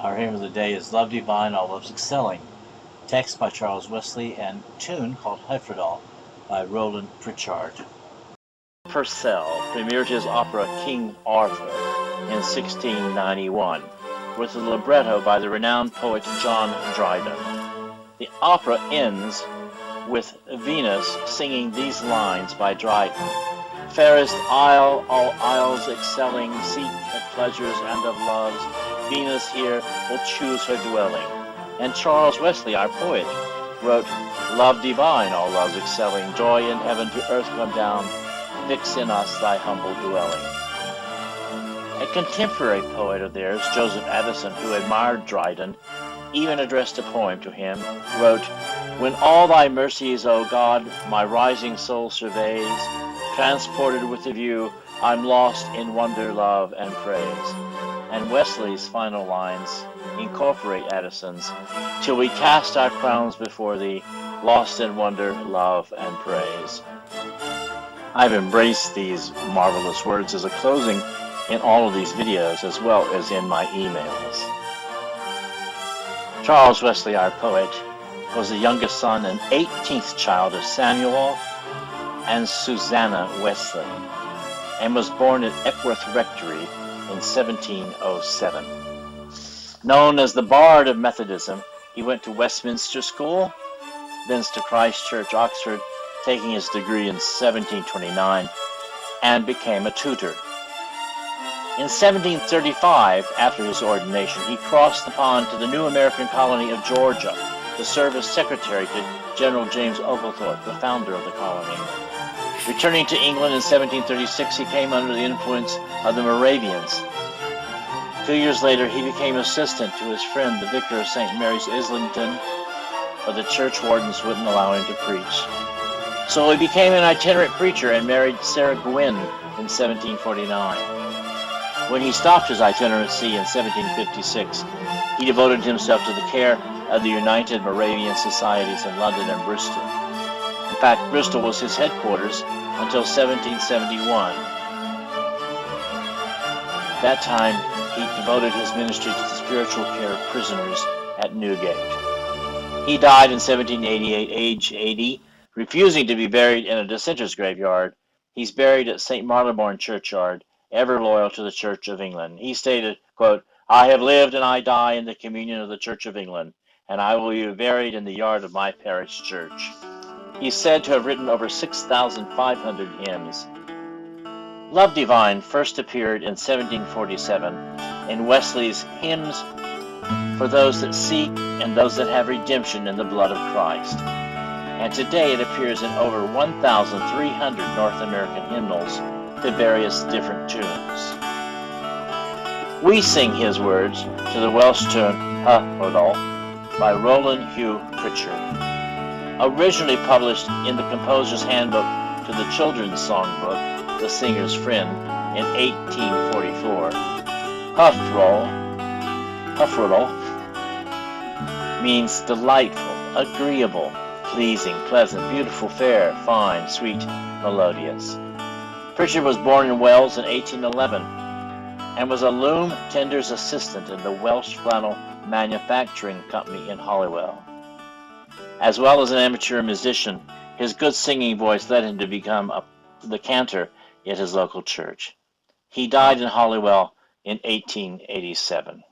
Our hymn of the day is Love Divine, All Loves Excelling. Text by Charles Wesley and tune called Heffredal by Roland Pritchard. Purcell premiered his opera King Arthur in 1691 with a libretto by the renowned poet John Dryden. The opera ends with Venus singing these lines by Dryden. Fairest isle, all isles excelling, seat of pleasures and of loves, Venus here will choose her dwelling. And Charles Wesley, our poet, wrote, Love divine, all loves excelling, joy in heaven to earth come down, fix in us thy humble dwelling. A contemporary poet of theirs, Joseph Addison, who admired Dryden, even addressed a poem to him, wrote, When all thy mercies, O God, my rising soul surveys, transported with the view, I'm lost in wonder, love, and praise. And Wesley's final lines incorporate Addison's, till we cast our crowns before thee, lost in wonder, love, and praise. I've embraced these marvelous words as a closing in all of these videos, as well as in my emails. Charles Wesley, our poet, was the youngest son and 18th child of Samuel and Susanna Wesley, and was born at Epworth Rectory in 1707. Known as the Bard of Methodism, he went to Westminster School, thence to Christ Church, Oxford, taking his degree in 1729, and became a tutor. In 1735, after his ordination, he crossed the pond to the new American colony of Georgia to serve as secretary to General James Oglethorpe, the founder of the colony. Returning to England in 1736, he came under the influence of the Moravians. 2 years later, he became assistant to his friend, the vicar of St. Mary's, Islington, but the church wardens wouldn't allow him to preach. So he became an itinerant preacher and married Sarah Gwynn in 1749. When he stopped his itinerancy in 1756, he devoted himself to the care of the United Moravian Societies in London and Bristol. In fact, Bristol was his headquarters until 1771. That time, he devoted his ministry to the spiritual care of prisoners at Newgate. He died in 1788, age 80, refusing to be buried in a dissenter's graveyard. He's buried at St. Marylebone Churchyard, ever loyal to the Church of England. He stated, quote, I have lived and I die in the communion of the Church of England, and I will be buried in the yard of my parish church. He's said to have written over 6,500 hymns. Love Divine first appeared in 1747 in Wesley's Hymns for Those That Seek and Those That Have Redemption in the Blood of Christ. And today it appears in over 1,300 North American hymnals to various different tunes. We sing his words to the Welsh tune Heffredal by Roland Hugh Pritchard. Originally published in the Composer's Handbook to the Children's Songbook, The Singer's Friend, in 1844. Heffredal means delightful, agreeable, pleasing, pleasant, beautiful, fair, fine, sweet, melodious. Pritchard was born in Wales in 1811 and was a loom tender's assistant in the Welsh Flannel Manufacturing Company in Holywell. As well as an amateur musician, his good singing voice led him to become the cantor at his local church. He died in Holywell in 1887.